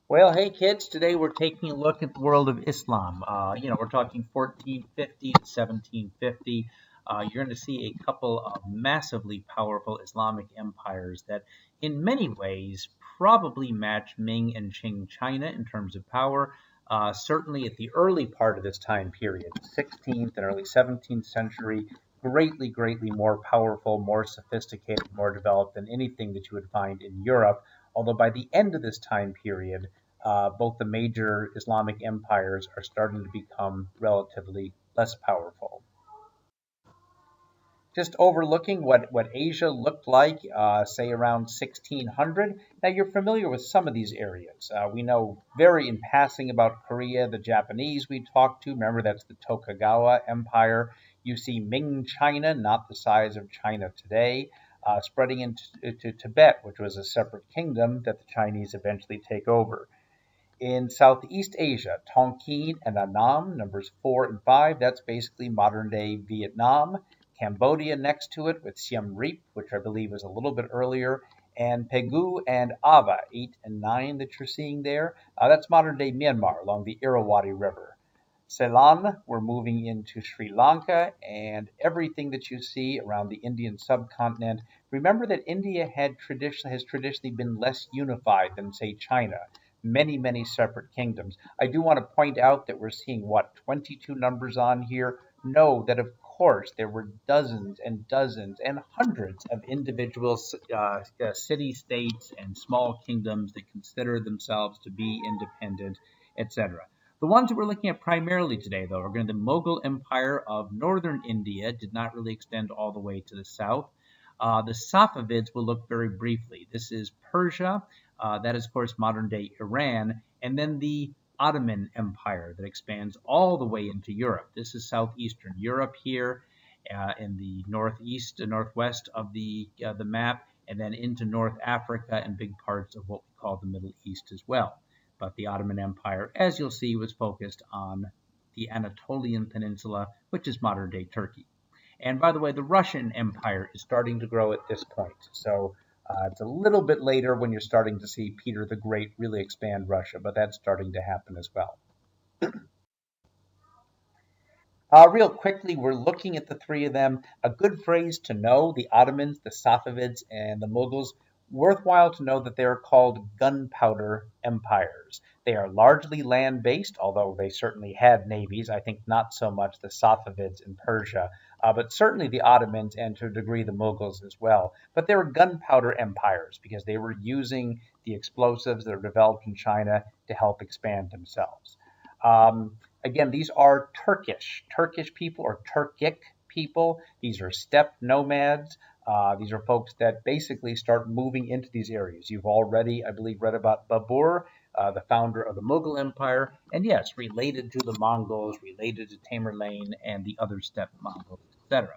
Well, hey kids, today we're taking a look at the world of Islam. We're talking 1450 to 1750. You're going to see a couple of massively powerful Islamic empires that, in many ways, probably match Ming and Qing China in terms of power. Certainly at the early part of this time period, 16th and early 17th century, greatly, greatly more powerful, more sophisticated, more developed than anything that you would find in Europe. Although by the end of this time period, both the major Islamic empires are starting to become relatively less powerful. Just overlooking what Asia looked like, say around 1600. Now you're familiar with some of these areas. We know very in passing about Korea, the Japanese we talked to. Remember, that's the Tokugawa Empire. You see Ming China, not the size of China today, spreading into Tibet, which was a separate kingdom that the Chinese eventually take over. In Southeast Asia, Tonkin and Annam, numbers 4 and 5, that's basically modern day Vietnam. Cambodia next to it with Siem Reap, which I believe was a little bit earlier, and Pegu and Ava, 8 and 9 that you're seeing there. That's modern day Myanmar along the Irrawaddy River. Ceylon, we're moving into Sri Lanka and everything that you see around the Indian subcontinent. Remember that India has traditionally been less unified than, say, China. Many, many separate kingdoms. I do want to point out that we're seeing, what, 22 numbers on here? No, that of course there were dozens and dozens and hundreds of individual city states and small kingdoms that consider themselves to be independent, etc. The ones that we're looking at primarily today, though, are going to the Mughal Empire of northern India, did not really extend all the way to the south. The Safavids will look very briefly. This is Persia, that is, of course, modern day Iran, and then the Ottoman Empire that expands all the way into Europe. This is southeastern Europe here, in the northeast and northwest of the map, and then into North Africa and big parts of what we call the Middle East as well. But the Ottoman Empire, as you'll see, was focused on the Anatolian Peninsula, which is modern day Turkey. And by the way, the Russian Empire is starting to grow at this point. So it's a little bit later when you're starting to see Peter the Great really expand Russia, but that's starting to happen as well. Real quickly, we're looking at the three of them. A good phrase to know: the Ottomans, the Safavids, and the Mughals. Worthwhile to know that they are called gunpowder empires. They are largely land based, although they certainly had navies. I think not so much the Safavids in Persia, but certainly the Ottomans and to a degree the Mughals as well. But they were gunpowder empires because they were using the explosives that were developed in China to help expand themselves. Again, these are Turkish people or Turkic people. These are steppe nomads. These are folks that basically start moving into these areas. You've already, I believe, read about Babur, the founder of the Mughal Empire, and yes, related to the Mongols, related to Tamerlane and the other steppe Mongols, etc.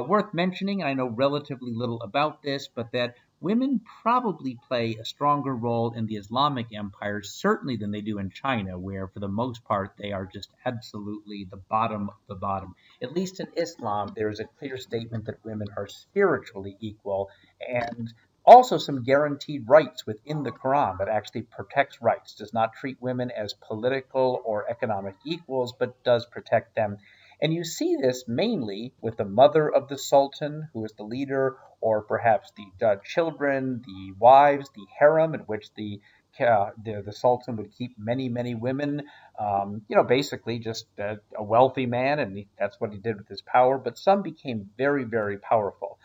Worth mentioning, I know relatively little about this, but that women probably play a stronger role in the Islamic empire, certainly than they do in China, where for the most part they are just absolutely the bottom of the bottom. At least in Islam, there is a clear statement that women are spiritually equal and also some guaranteed rights within the Quran that actually protects rights, does not treat women as political or economic equals, but does protect them. And you see this mainly with the mother of the sultan, who is the leader, or perhaps the children, the wives, the harem, in which the sultan would keep many, many women. Basically just a wealthy man, and that's what he did with his power. But some became very, very powerful.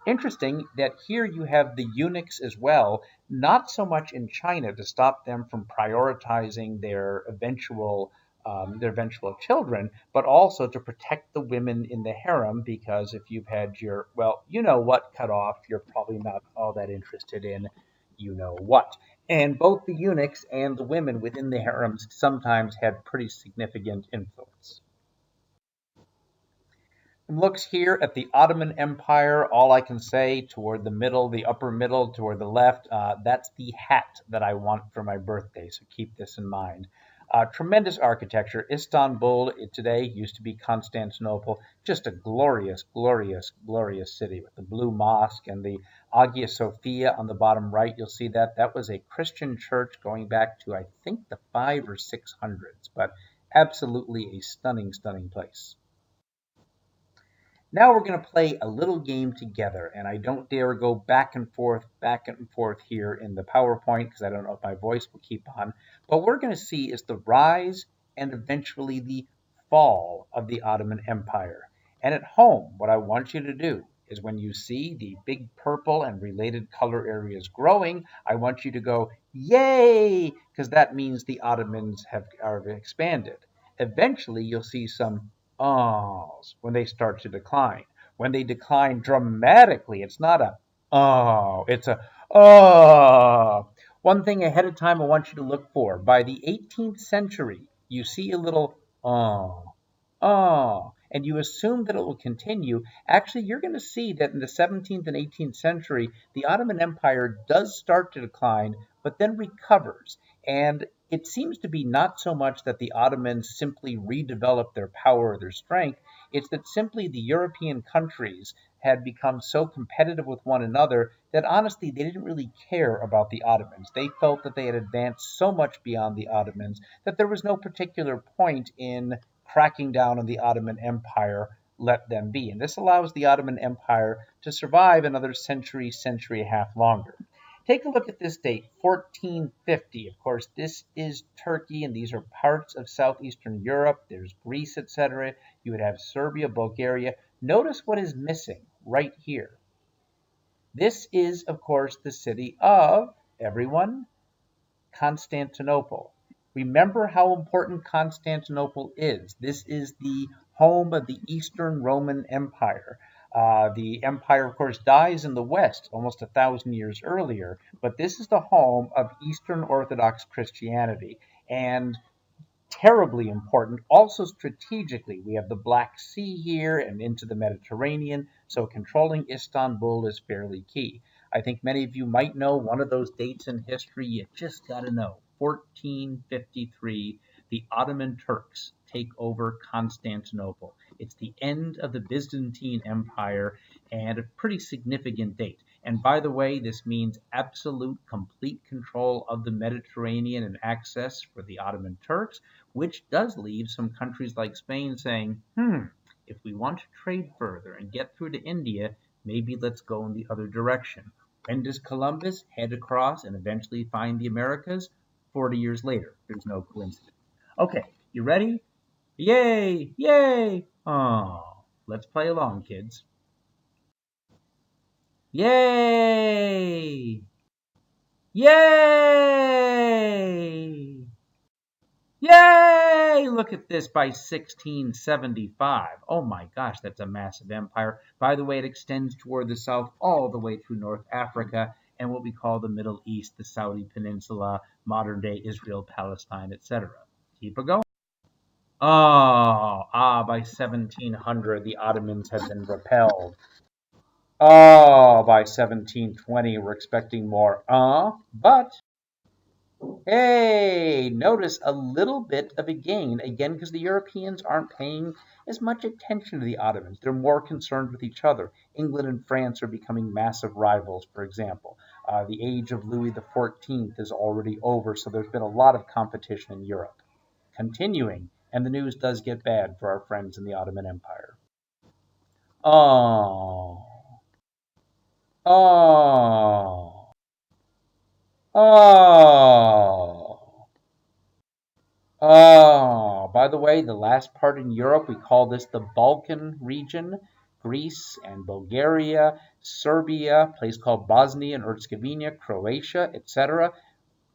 Interesting that here you have the eunuchs as well, not so much in China to stop them from prioritizing their eventual children, but also to protect the women in the harem because if you've had your, well, you know what cut off, you're probably not all that interested in you know what. And both the eunuchs and the women within the harems sometimes had pretty significant influence. Looks here at the Ottoman Empire, all I can say toward the middle, the upper middle, toward the left, that's the hat that I want for my birthday, so keep this in mind. Tremendous architecture. Istanbul today used to be Constantinople. Just a glorious, glorious, glorious city with the blue mosque and the Hagia Sophia on the bottom right, you'll see that that was a Christian church going back to, I think, the 500s or 600s, but absolutely a stunning, stunning place. Now we're going to play a little game together, and I don't dare go back and forth here in the PowerPoint because I don't know if my voice will keep on. What we're going to see is the rise and eventually the fall of the Ottoman Empire. And at home, what I want you to do is when you see the big purple and related color areas growing, I want you to go, yay, because that means the Ottomans are expanded. Eventually, you'll see some ahs when they start to decline. When they decline dramatically, it's not a oh, it's a ah. One thing ahead of time I want you to look for. By the 18th century, you see a little and you assume that it will continue. Actually, you're going to see that in the 17th and 18th century, the Ottoman Empire does start to decline, but then recovers. And it seems to be not so much that the Ottomans simply redeveloped their power or their strength, it's that simply the European countries had become so competitive with one another that honestly they didn't really care about the Ottomans. They felt that they had advanced so much beyond the Ottomans that there was no particular point in cracking down on the Ottoman Empire. Let them be. And this allows the Ottoman Empire to survive another century, century and a half longer. Take a look at this date, 1450. Of course, this is Turkey, and these are parts of southeastern Europe. There's Greece, etc. You would have Serbia, Bulgaria. Notice what is missing right here. This is, of course, the city of, everyone, Constantinople. Remember how important Constantinople is. This is the home of the Eastern Roman Empire. The empire, of course, dies in the West almost 1,000 years earlier, but this is the home of Eastern Orthodox Christianity. And terribly important. Also, strategically, we have the Black Sea here and into the Mediterranean, so controlling Istanbul is fairly key. I think many of you might know one of those dates in history. You just got to know 1453, the Ottoman Turks take over Constantinople. It's the end of the Byzantine Empire and a pretty significant date. And by the way, this means absolute, complete control of the Mediterranean and access for the Ottoman Turks, which does leave some countries like Spain saying, if we want to trade further and get through to India, maybe let's go in the other direction. When does Columbus head across and eventually find the Americas? 40 years later. There's no coincidence. Okay, you ready? Yay! Yay! Oh, let's play along, kids. Yay! Yay! Yay! Look at this by 1675. Oh my gosh, that's a massive empire. By the way, it extends toward the south all the way through North Africa and what we call the Middle East, the Saudi Peninsula, modern day Israel, Palestine, etc. Keep it going. By 1700, the Ottomans had been repelled. By 1720, we're expecting more. But hey, notice a little bit of a gain, again, because the Europeans aren't paying as much attention to the Ottomans. They're more concerned with each other. England and France are becoming massive rivals, for example. The age of Louis XIV is already over, so there's been a lot of competition in Europe. Continuing, and the news does get bad for our friends in the Ottoman Empire. Oh, oh, oh. By the way, the last part in Europe, we call this the Balkan region. Greece and Bulgaria, Serbia, a place called Bosnia and Herzegovina, Croatia, etc.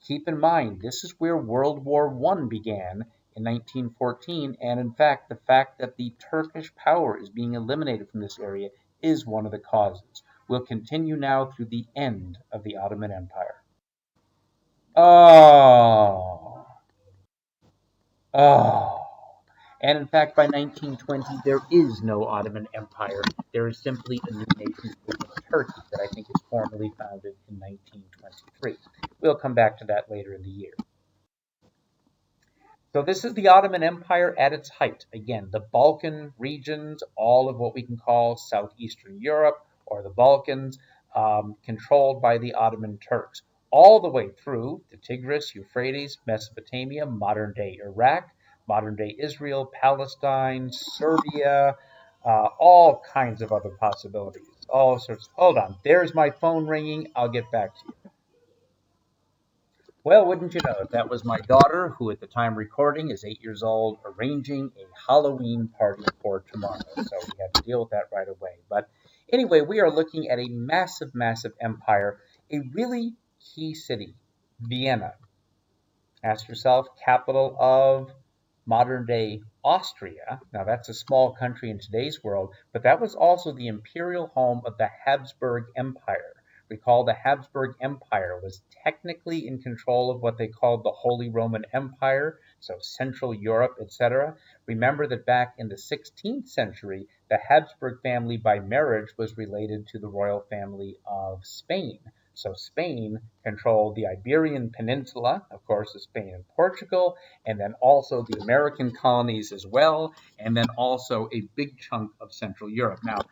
Keep in mind, this is where World War I began in 1914, and in fact, the fact that the Turkish power is being eliminated from this area is one of the causes. We'll continue now through the end of the Ottoman Empire. Oh, oh. And in fact, by 1920, there is no Ottoman Empire. There is simply a new nation state of Turkey that I think is formally founded in 1923. We'll come back to that later in the year. So this is the Ottoman Empire at its height. Again, the Balkan regions, all of what we can call southeastern Europe or the Balkans, controlled by the Ottoman Turks, all the way through the Tigris, Euphrates, Mesopotamia, modern day Iraq, modern day Israel, Palestine, Serbia, all kinds of other possibilities. All sorts. Hold on. There's my phone ringing. I'll get back to you. Well, wouldn't you know it? That was my daughter, who at the time recording is 8 years old, arranging a Halloween party for tomorrow. So we had to deal with that right away. But anyway, we are looking at a massive, massive empire, a really key city, Vienna. Ask yourself, capital of modern day Austria. Now, that's a small country in today's world, but that was also the imperial home of the Habsburg Empire. Recall the Habsburg Empire was technically in control of what they called the Holy Roman Empire, so Central Europe, etc. Remember that back in the 16th century, the Habsburg family by marriage was related to the royal family of Spain. So Spain controlled the Iberian Peninsula, of course, of Spain and Portugal, and then also the American colonies as well, and then also a big chunk of Central Europe. Now,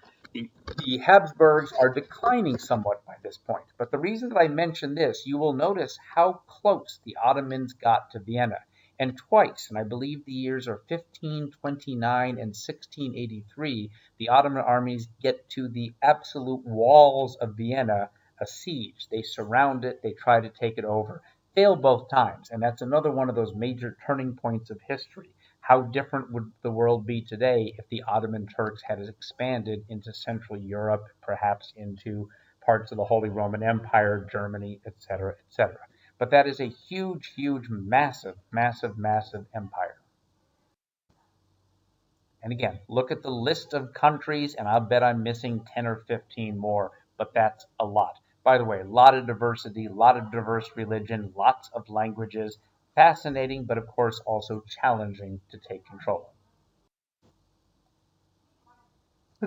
the Habsburgs are declining somewhat by this point, but the reason that I mention this, you will notice how close the Ottomans got to Vienna. And twice, and I believe the years are 1529 and 1683, the Ottoman armies get to the absolute walls of Vienna, a siege. They surround it, they try to take it over. Fail both times, and that's another one of those major turning points of history. How different would the world be today if the Ottoman Turks had expanded into Central Europe, perhaps into parts of the Holy Roman Empire, Germany, etc., etc. But that is a huge, huge, massive, massive, massive empire. And again, look at the list of countries, and I'll bet I'm missing 10 or 15 more, but that's a lot. By the way, a lot of diversity, a lot of diverse religion, lots of languages. Fascinating, but of course also challenging to take control.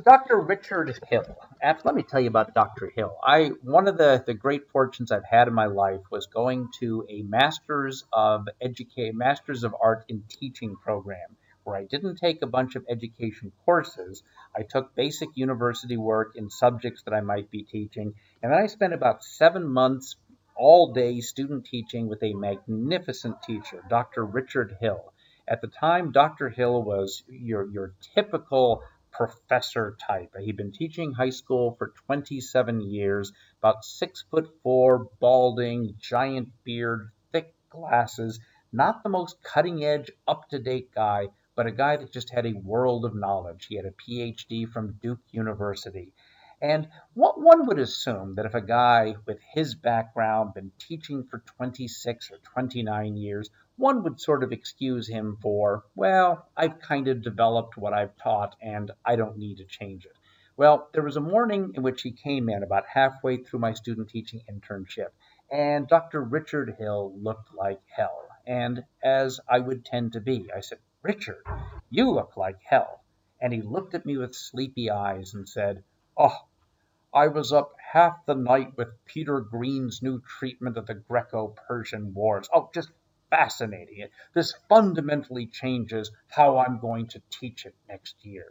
Dr. Richard Hill. Let me tell you about Dr. Hill. One of the great fortunes I've had in my life was going to a Masters of Art in Teaching program where I didn't take a bunch of education courses. I took basic university work in subjects that I might be teaching, and then I spent about 7 months all day student teaching with a magnificent teacher, Dr. Richard Hill. At the time, Dr. Hill was your typical professor type. He'd been teaching high school for 27 years, about 6'4", balding, giant beard, thick glasses, not the most cutting edge, up to date guy, but a guy that just had a world of knowledge. He had a PhD from Duke University. And what one would assume that if a guy with his background, been teaching for 26 or 29 years, one would sort of excuse him for, well, I've kind of developed what I've taught and I don't need to change it. Well, there was a morning in which he came in about halfway through my student teaching internship, and Dr. Richard Hill looked like hell. And as I would tend to be, I said, Richard, you look like hell. And he looked at me with sleepy eyes and said, Oh, I was up half the night with Peter Green's new treatment of the Greco-Persian Wars. Oh, just fascinating. This fundamentally changes how I'm going to teach it next year.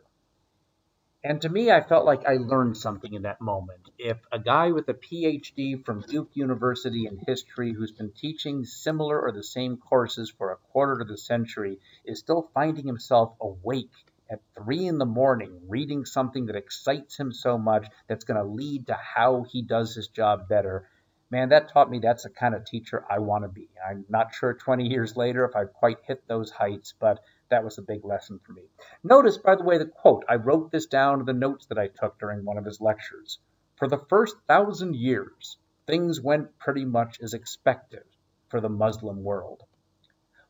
And to me, I felt like I learned something in that moment. If a guy with a PhD from Duke University in history who's been teaching similar or the same courses for a quarter of the century is still finding himself awake at 3 in the morning reading something that excites him so much that's going to lead to how he does his job better, man, that taught me that's the kind of teacher I want to be. I'm not sure 20 years later if I've quite hit those heights, but that was a big lesson for me. Notice, by the way, the quote. I wrote this down in the notes that I took during one of his lectures. For the first 1,000 years, things went pretty much as expected for the Muslim world.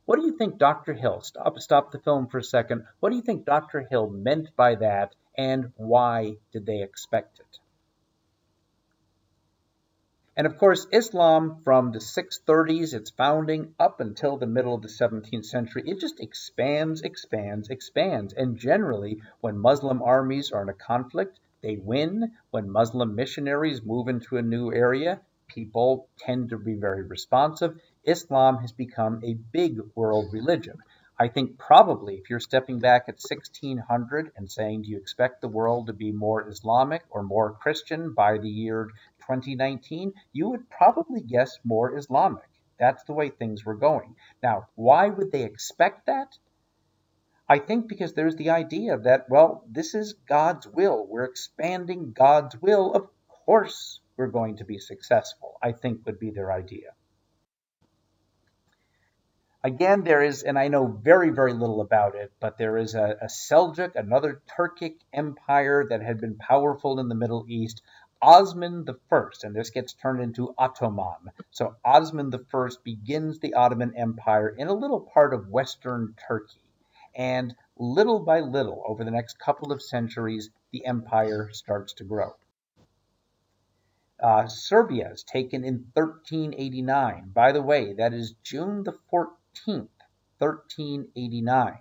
What do you think Dr. Hill, stop the film for a second, what do you think Dr. Hill meant by that, and why did they expect it? And of course, Islam from the 630s, its founding, up until the middle of the 17th century, it just expands, expands, expands. And generally, when Muslim armies are in a conflict, they win. When Muslim missionaries move into a new area, people tend to be very responsive. Islam has become a big world religion. I think probably if you're stepping back at 1600 and saying, do you expect the world to be more Islamic or more Christian by the year 2019, you would probably guess more Islamic. That's the way things were going. Now, why would they expect that? I think because there's the idea that, well, this is God's will. We're expanding God's will. Of course, we're going to be successful, I think would be their idea. Again, there is, and I know very, very little about it, but there is a Seljuk, another Turkic empire that had been powerful in the Middle East. Osman the First, and this gets turned into Ottoman. So Osman the First begins the Ottoman Empire in a little part of Western Turkey. And little by little, over the next couple of centuries, the empire starts to grow. Serbia is taken in 1389. By the way, that is June the 14th, 1389.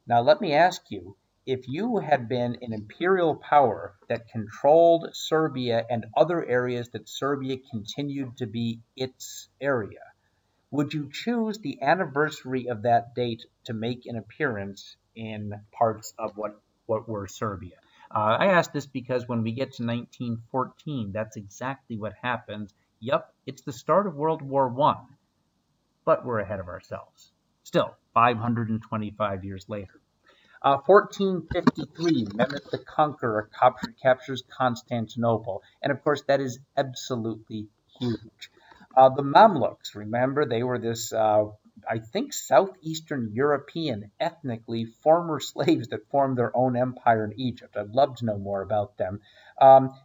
Now, let me ask you, if you had been an imperial power that controlled Serbia and other areas that Serbia continued to be its area, would you choose the anniversary of that date to make an appearance in parts of what were Serbia? I ask this because when we get to 1914, that's exactly what happens. Yup, it's the start of World War One, but we're ahead of ourselves. Still, 525 years later. 1453, Mehmet the Conqueror captures Constantinople. And of course, that is absolutely huge. The Mamluks, remember, they were this, I think, southeastern European, ethnically former slaves that formed their own empire in Egypt. I'd love to know more about them.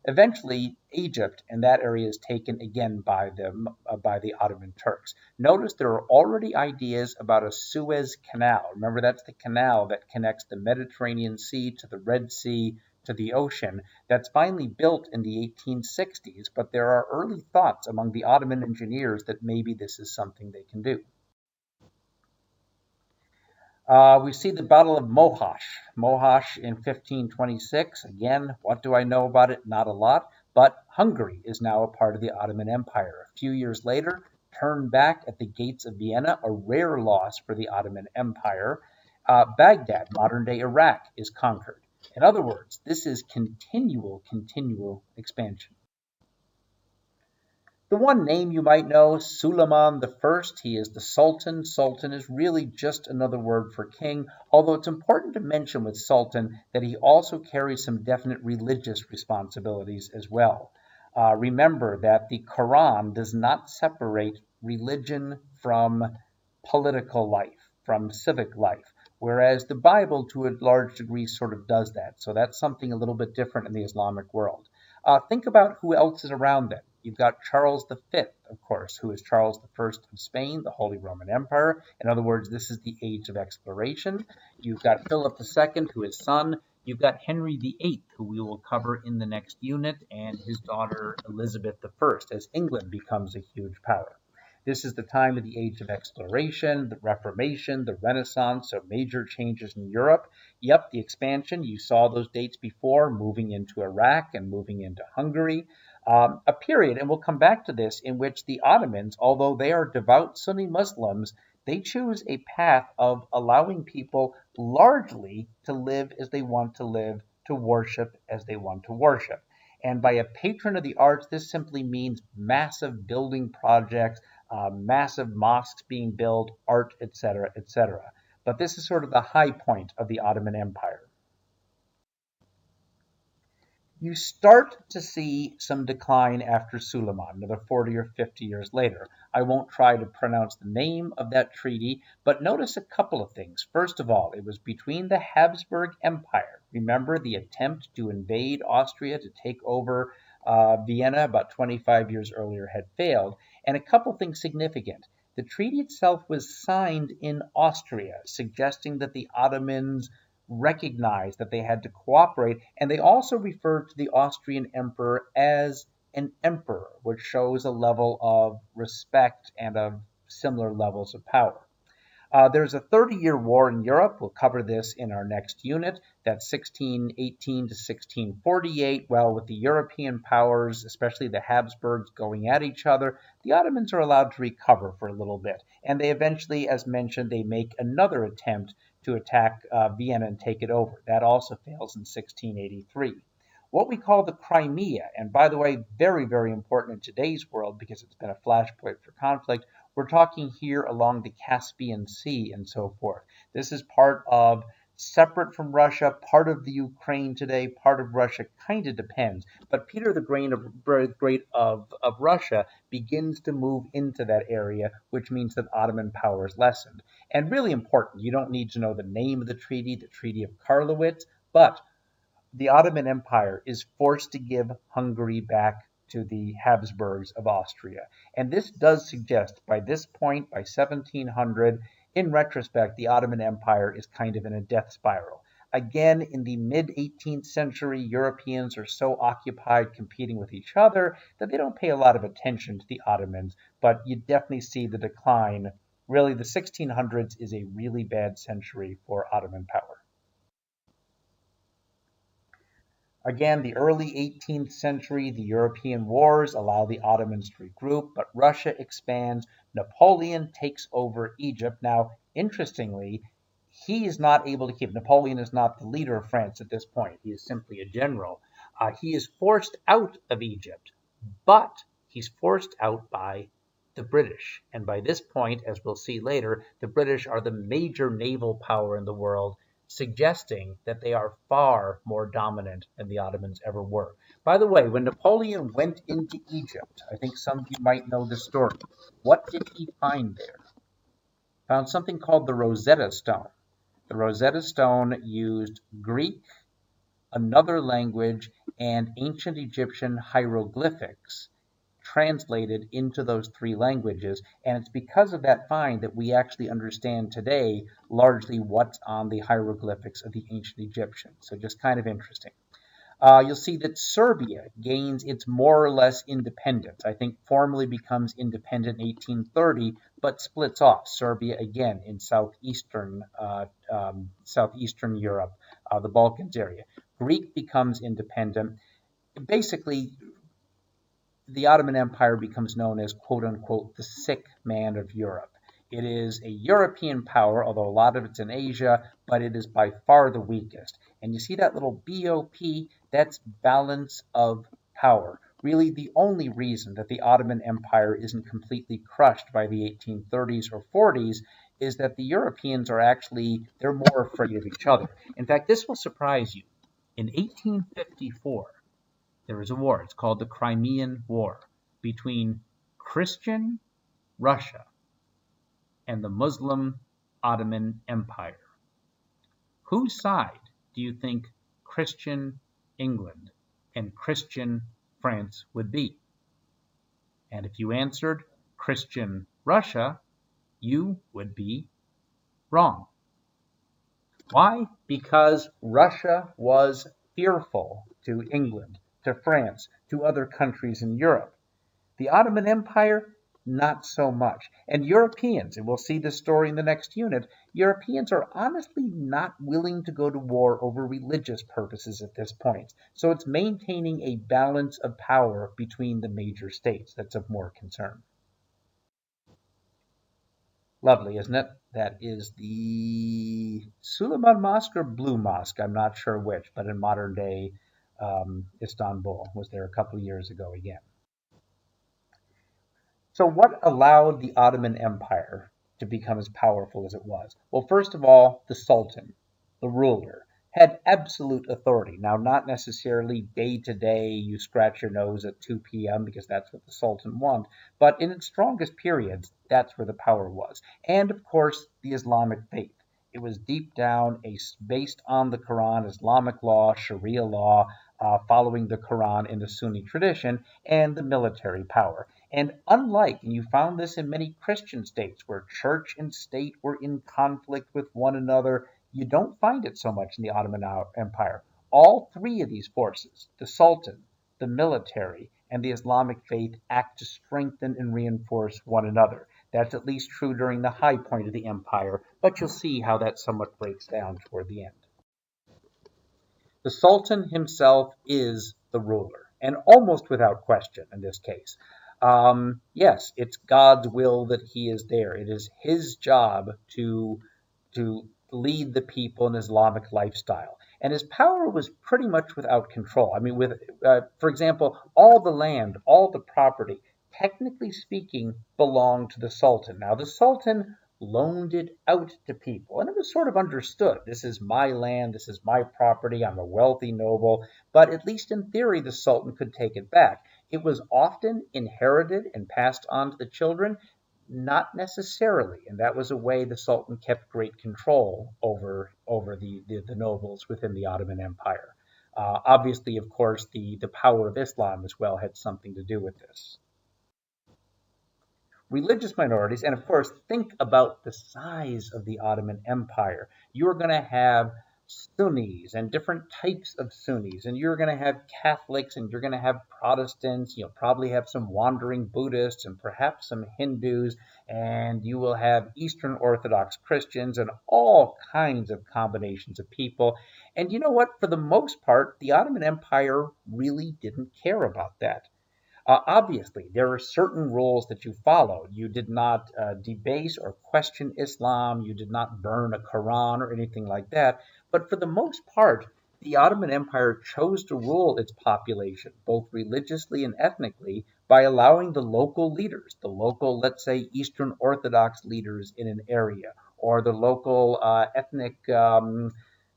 Eventually, Egypt and that area is taken again by the Ottoman Turks. Notice there are already ideas about a Suez Canal. Remember, that's the canal that connects the Mediterranean Sea to the Red Sea to the ocean. That's finally built in the 1860s, but there are early thoughts among the Ottoman engineers that maybe this is something they can do. We see the Battle of Mohash. Mohash in 1526. Again, what do I know about it? Not a lot. But Hungary is now a part of the Ottoman Empire. A few years later, turned back at the gates of Vienna, a rare loss for the Ottoman Empire. Baghdad, modern day Iraq, is conquered. In other words, this is continual expansion. The one name you might know, Suleiman the First. He is the Sultan. Sultan is really just another word for king, although it's important to mention with Sultan that he also carries some definite religious responsibilities as well. Remember that the Quran does not separate religion from political life, from civic life, whereas the Bible, to a large degree, sort of does that. So that's something a little bit different in the Islamic world. Think about who else is around them. You've got Charles V, of course, who is Charles I of Spain, the Holy Roman Empire. In other words, this is the age of exploration. You've got Philip II, who is son. You've got Henry VIII, who we will cover in the next unit, and his daughter Elizabeth I, as England becomes a huge power. This is the time of the age of exploration, the Reformation, the Renaissance, so major changes in Europe. Yep, the expansion, you saw those dates before, moving into Iraq and moving into Hungary. A period, and we'll come back to this, in which the Ottomans, although they are devout Sunni Muslims, they choose a path of allowing people largely to live as they want to live, to worship as they want to worship. And by a patron of the arts, this simply means massive building projects, massive mosques being built, art, etc., etc. But this is sort of the high point of the Ottoman Empire. You start to see some decline after Suleiman, another 40 or 50 years later. I won't try to pronounce the name of that treaty, but notice a couple of things. First of all, it was between the Habsburg Empire. Remember the attempt to invade Austria to take over Vienna about 25 years earlier had failed, and a couple things significant. The treaty itself was signed in Austria, suggesting that the Ottomans recognized that they had to cooperate, and they also referred to the Austrian emperor as an emperor, which shows a level of respect and of similar levels of power. There's a 30-year war in Europe. We'll cover this in our next unit. That's 1618 to 1648. Well, with the European powers, especially the Habsburgs, going at each other, the Ottomans are allowed to recover for a little bit. And they eventually, as mentioned, they make another attempt to attack Vienna and take it over. That also fails in 1683. what we call the Crimea. And by the way, very, very important in today's world because it's been a flashpoint for conflict. We're talking here along the Caspian Sea and so forth. This is part of separate from Russia, part of the Ukraine today, part of Russia, kind of depends. But Peter the Great of Russia begins to move into that area, which means that Ottoman power is lessened. And really important, you don't need to know the name of the Treaty of Karlowitz, but the Ottoman Empire is forced to give Hungary back to the Habsburgs of Austria. And this does suggest by this point, by 1700, in retrospect, the Ottoman Empire is kind of in a death spiral. Again, in the mid 18th century, Europeans are so occupied competing with each other that they don't pay a lot of attention to the Ottomans, but you definitely see the decline. Really, the 1600s is a really bad century for Ottoman power. Again, the early 18th century, the European wars allow the Ottomans to regroup, but Russia expands. Napoleon takes over Egypt. Now, interestingly, he is not able to keep, Napoleon is not the leader of France at this point. He is simply a general. He is forced out of Egypt, but he's forced out by the British. And by this point, as we'll see later, the British are the major naval power in the world, suggesting that they are far more dominant than the Ottomans ever were. By the way, when Napoleon went into Egypt, I think some of you might know the story. What did he find there? Found something called the Rosetta Stone. The Rosetta Stone used Greek, another language, and ancient Egyptian hieroglyphics translated into those three languages. And it's because of that find that we actually understand today largely what's on the hieroglyphics of the ancient Egyptians. So just kind of interesting. You'll see that Serbia gains its more or less independence. I think formally becomes independent in 1830, but splits off. Serbia again in southeastern Europe, the Balkans area. Greek becomes independent. Basically, the Ottoman Empire becomes known as, quote unquote, the sick man of Europe. It is a European power, although a lot of it's in Asia, but it is by far the weakest. And you see that little BOP? That's balance of power. Really, the only reason that the Ottoman Empire isn't completely crushed by the 1830s or 40s is that the Europeans are actually, they're more afraid of each other. In fact, this will surprise you. In 1854, there is a war. It's called the Crimean War between Christian Russia and the Muslim Ottoman Empire. Whose side do you think Christian England and Christian France would be? And if you answered Christian Russia, you would be wrong. Why? Because Russia was fearful to England, to France, to other countries in Europe. The Ottoman Empire, not so much. And Europeans, and we'll see this story in the next unit, Europeans are honestly not willing to go to war over religious purposes at this point. So it's maintaining a balance of power between the major states that's of more concern. Lovely, isn't it? That is the Suleiman Mosque or Blue Mosque. I'm not sure which, but in modern day Istanbul. Was there a couple of years ago again. So what allowed the Ottoman Empire to become as powerful as it was? Well, first of all, the Sultan, the ruler, had absolute authority. Now, not necessarily day to day, you scratch your nose at 2 p.m. because that's what the Sultan wanted, but in its strongest periods, that's where the power was. And of course, the Islamic faith. It was deep down based on the Quran, Islamic law, Sharia law, following the Quran in the Sunni tradition, and the military power. And unlike, and you found this in many Christian states where church and state were in conflict with one another, you don't find it so much in the Ottoman Empire. All three of these forces, the Sultan, the military, and the Islamic faith, act to strengthen and reinforce one another. That's at least true during the high point of the empire, but you'll see how that somewhat breaks down toward the end. The Sultan himself is the ruler, and almost without question in this case. Yes, it's God's will that he is there. It is his job to lead the people in Islamic lifestyle. And his power was pretty much without control. I mean, for example, all the land, all the property, technically speaking, belonged to the Sultan. Now, the Sultan loaned it out to people, and it was sort of understood. This is my land, this is my property, I'm a wealthy noble, but at least in theory, the Sultan could take it back. It was often inherited and passed on to the children, not necessarily, and that was a way the Sultan kept great control over the nobles within the Ottoman Empire. Obviously, of course, the power of Islam as well had something to do with this. Religious minorities, and of course, think about the size of the Ottoman Empire. You're going to have Sunnis and different types of Sunnis, and you're going to have Catholics, and you're going to have Protestants. You'll probably have some wandering Buddhists, and perhaps some Hindus, and you will have Eastern Orthodox Christians, and all kinds of combinations of people. And you know what? For the most part, the Ottoman Empire really didn't care about that. Obviously, there are certain rules that you followed. You did not debase or question Islam. You did not burn a Quran or anything like that. But for the most part, the Ottoman Empire chose to rule its population, both religiously and ethnically, by allowing the local leaders, the local, let's say, Eastern Orthodox leaders in an area, or the local ethnic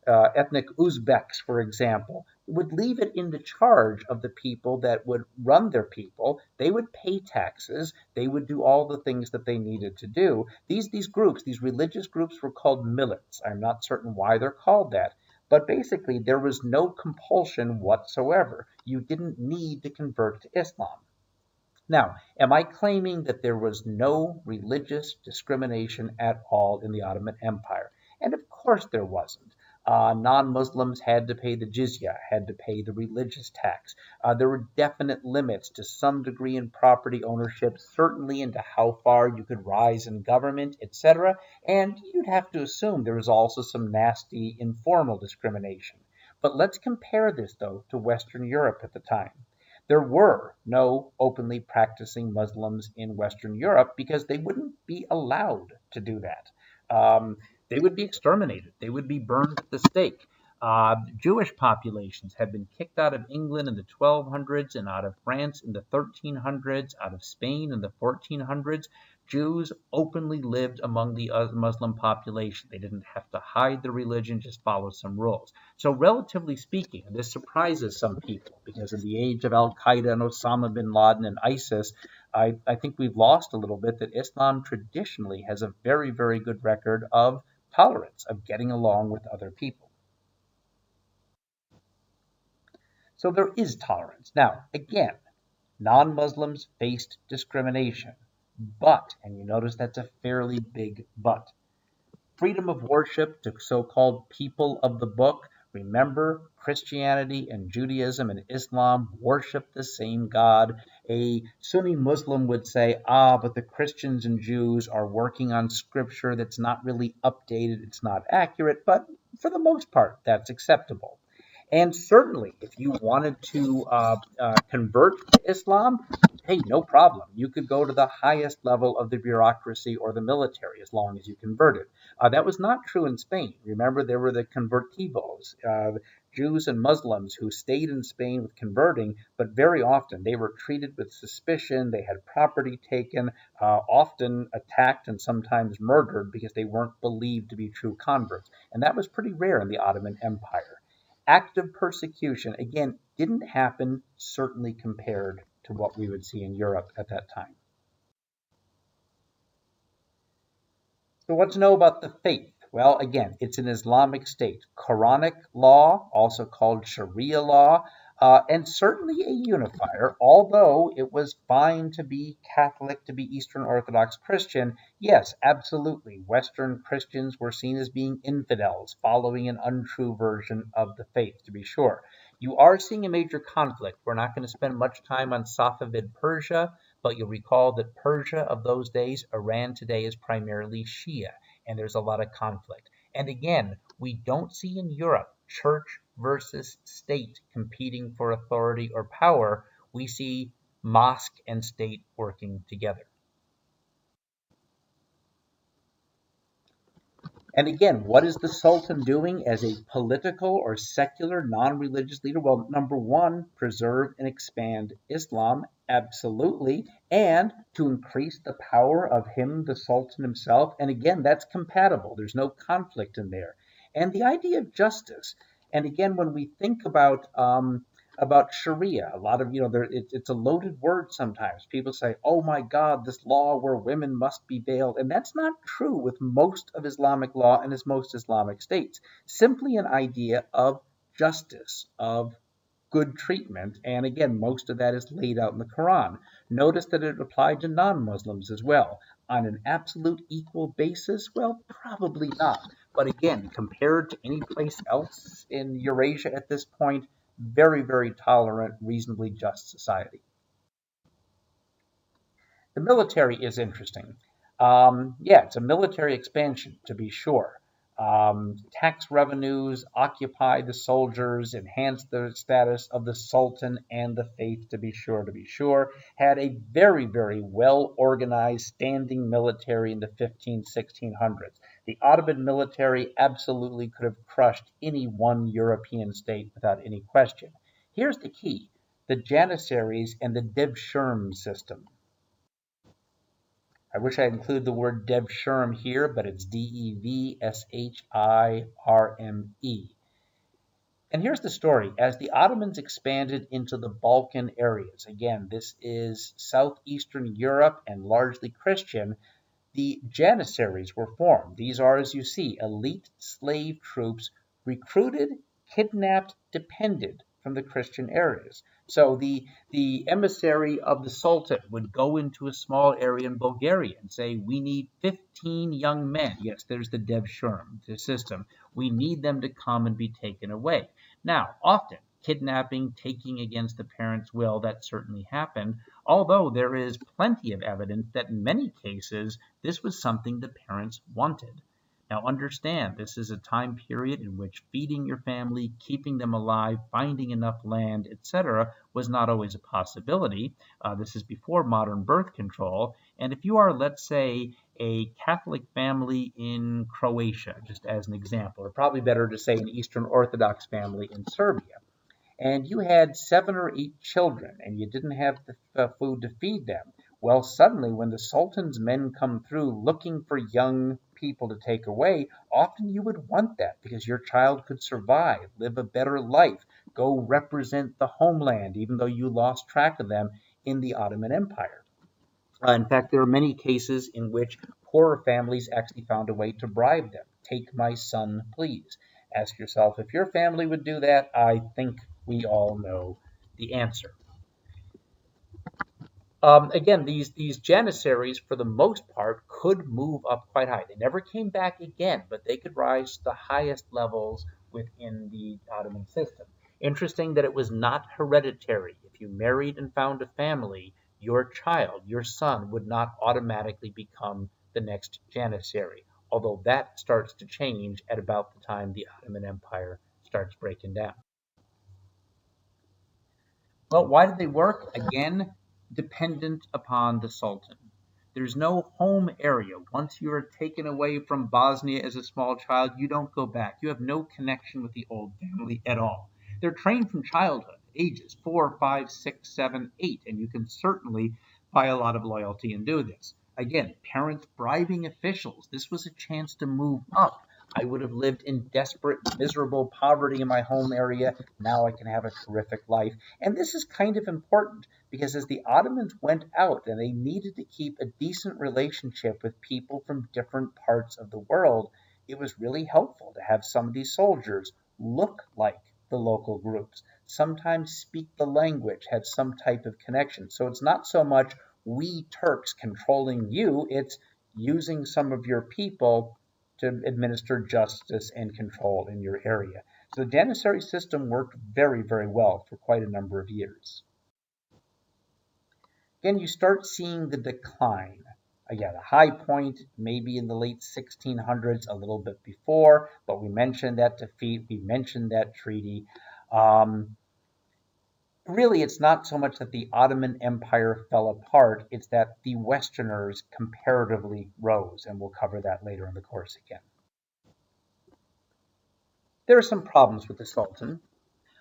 Uzbeks, for example, would leave it in the charge of the people that would run their people. They would pay taxes. They would do all the things that they needed to do. These groups, these religious groups, were called millets. I'm not certain why they're called that. But basically, there was no compulsion whatsoever. You didn't need to convert to Islam. Now, am I claiming that there was no religious discrimination at all in the Ottoman Empire? And of course there wasn't. Non Muslims had to pay the jizya, had to pay the religious tax. There were definite limits to some degree in property ownership, certainly into how far you could rise in government, etc. And you'd have to assume there was also some nasty informal discrimination. But let's compare this, though, to Western Europe at the time. There were no openly practicing Muslims in Western Europe because they wouldn't be allowed to do that. They would be exterminated, they would be burned at the stake. Jewish populations had been kicked out of England in the 1200s and out of France in the 1300s, out of Spain in the 1400s. Jews openly lived among the Muslim population. They didn't have to hide their religion, just follow some rules. So, relatively speaking, and this surprises some people because in the age of Al Qaeda and Osama bin Laden and ISIS, I think we've lost a little bit that Islam traditionally has a very, very good record of tolerance, of getting along with other people. So there is tolerance. Now, again, non Muslims faced discrimination. But, and you notice that's a fairly big but, freedom of worship to so called people of the book. Remember, Christianity and Judaism and Islam worship the same God. A Sunni Muslim would say, but the Christians and Jews are working on scripture that's not really updated, it's not accurate, but for the most part, that's acceptable. And certainly, if you wanted to convert to Islam, hey, no problem. You could go to the highest level of the bureaucracy or the military as long as you converted. That was not true in Spain. Remember, there were the convertidos, Jews and Muslims who stayed in Spain with converting, but very often they were treated with suspicion. They had property taken, often attacked and sometimes murdered because they weren't believed to be true converts. And that was pretty rare in the Ottoman Empire. Active persecution, again, didn't happen, certainly compared to what we would see in Europe at that time. So, what to know about the faith? Well, again, it's an Islamic state. Quranic law, also called Sharia law, and certainly a unifier, although it was fine to be Catholic, to be Eastern Orthodox Christian. Yes, absolutely. Western Christians were seen as being infidels, following an untrue version of the faith, to be sure. You are seeing a major conflict. We're not going to spend much time on Safavid Persia, but you'll recall that Persia of those days, Iran today, is primarily Shia, and there's a lot of conflict. And again, we don't see in Europe church versus state competing for authority or power. We see mosque and state working together. And again, what is the Sultan doing as a political or secular non religious leader? Well, number one, preserve and expand Islam, absolutely, and to increase the power of him, the Sultan himself. And again, that's compatible, there's no conflict in there. And the idea of justice. And again, when we think about Sharia. A lot of, it's a loaded word sometimes. People say, oh my God, this law where women must be veiled. And that's not true with most of Islamic law and as most Islamic states. Simply an idea of justice, of good treatment. And again, most of that is laid out in the Quran. Notice that it applied to non Muslims as well. On an absolute equal basis, well, probably not. But again, compared to any place else in Eurasia at this point, very, very tolerant, reasonably just society. The military is interesting. Yeah, it's a military expansion, to be sure. Tax revenues occupy the soldiers, enhance the status of the sultan and the faith, to be sure. Had a very, very well organized standing military in the 1600s. The Ottoman military absolutely could have crushed any one European state without any question. Here's the key: the Janissaries and the Devshirme system. I wish I included the word Devshirme here, but it's Devshirme. And here's the story. As the Ottomans expanded into the Balkan areas, again, this is southeastern Europe and largely Christian, the Janissaries were formed. These are, as you see, elite slave troops recruited, kidnapped, depended from the Christian areas. So the emissary of the Sultan would go into a small area in Bulgaria and say, we need 15 young men. Yes, there's the Devshirme, the system. We need them to come and be taken away. Now, often, kidnapping, taking against the parents' will, that certainly happened, although there is plenty of evidence that in many cases this was something the parents wanted. Now understand, this is a time period in which feeding your family, keeping them alive, finding enough land, etc., was not always a possibility. This is before modern birth control. And if you are, let's say, a Catholic family in Croatia, just as an example, or probably better to say an Eastern Orthodox family in Serbia, and you had 7 or 8 children and you didn't have the food to feed them. Well, suddenly, when the Sultan's men come through looking for young people to take away, often you would want that because your child could survive, live a better life, go represent the homeland, even though you lost track of them in the Ottoman Empire. In fact, there are many cases in which poorer families actually found a way to bribe them. Take my son, please. Ask yourself if your family would do that. I think we all know the answer. Again, these Janissaries, for the most part, could move up quite high. They never came back again, but they could rise to the highest levels within the Ottoman system. Interesting that it was not hereditary. If you married and found a family, your child, your son, would not automatically become the next Janissary, although that starts to change at about the time the Ottoman Empire starts breaking down. Well, why did they work? Again, dependent upon the Sultan. There's no home area. Once you are taken away from Bosnia as a small child, you don't go back. You have no connection with the old family at all. They're trained from childhood, ages 4, 5, 6, 7, 8, and you can certainly buy a lot of loyalty and do this. Again, parents bribing officials. This was a chance to move up. I would have lived in desperate, miserable poverty in my home area. Now I can have a terrific life. And this is kind of important because as the Ottomans went out and they needed to keep a decent relationship with people from different parts of the world, it was really helpful to have some of these soldiers look like the local groups, sometimes speak the language, have some type of connection. So it's not so much we Turks controlling you, it's using some of your people to administer justice and control in your area. So the Janissary system worked very, very well for quite a number of years. Again, you start seeing the decline. Again, a high point maybe in the late 1600s, a little bit before, but we mentioned that defeat, we mentioned that treaty. Um, Really, it's not so much that the Ottoman Empire fell apart, it's that the Westerners comparatively rose, and we'll cover that later in the course again. There are some problems with the Sultan.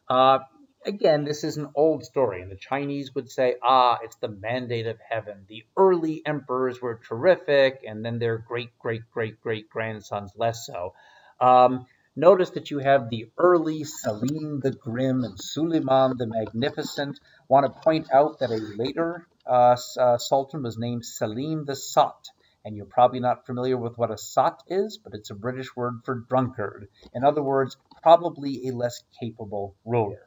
Uh, Again, this is an old story, and the Chinese would say, it's the mandate of heaven. The early emperors were terrific, and then their great, great, great, great grandsons less so. Um, Notice that you have the early Selim the Grim and Suleiman the Magnificent. Want to point out that a later sultan was named Selim the Sot. And you're probably not familiar with what a sot is, but it's a British word for drunkard. In other words, probably a less capable ruler.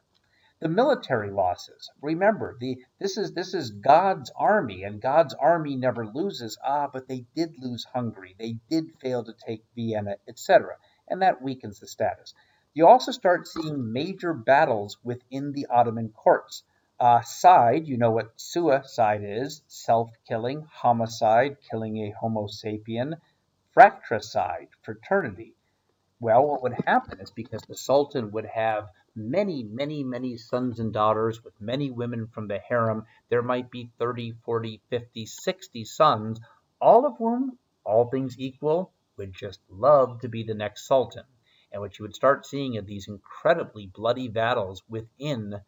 The military losses. Remember, this is God's army, and God's army never loses. But they did lose Hungary. They did fail to take Vienna, etc., and that weakens the status. You also start seeing major battles within the Ottoman courts. Side, you know what suicide is: self-killing; homicide, killing a Homo sapien; fratricide, fraternity. Well, what would happen is, because the Sultan would have many, many, many sons and daughters with many women from the harem, there might be 30, 40, 50, 60 sons, all of whom, all things equal, would just love to be the next Sultan. And what you would start seeing are these incredibly bloody battles within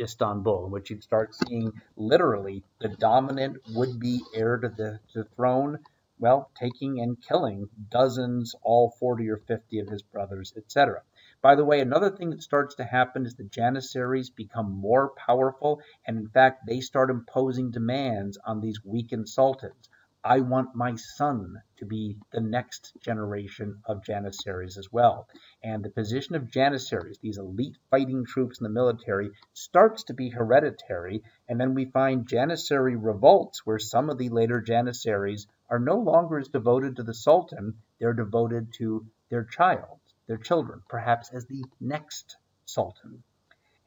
Istanbul, in which you'd start seeing literally the dominant would-be heir to the throne, well, taking and killing dozens, all 40 or 50 of his brothers, etc. By the way, another thing that starts to happen is the Janissaries become more powerful, and in fact, they start imposing demands on these weakened sultans. I want my son to be the next generation of Janissaries as well. And the position of Janissaries, these elite fighting troops in the military, starts to be hereditary. And then we find Janissary revolts where some of the later Janissaries are no longer as devoted to the Sultan, they're devoted to their children, perhaps as the next Sultan.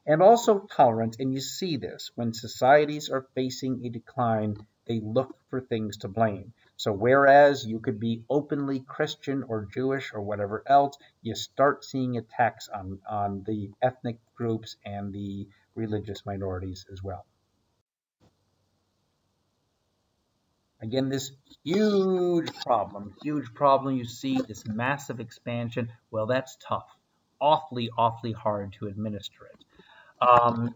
And also tolerance, and you see this when societies are facing a decline, they look for things to blame. So, whereas you could be openly Christian or Jewish or whatever else, you start seeing attacks on the ethnic groups and the religious minorities as well. Again, this huge problem. You see this massive expansion. Well, that's tough. Awfully, awfully hard to administer it.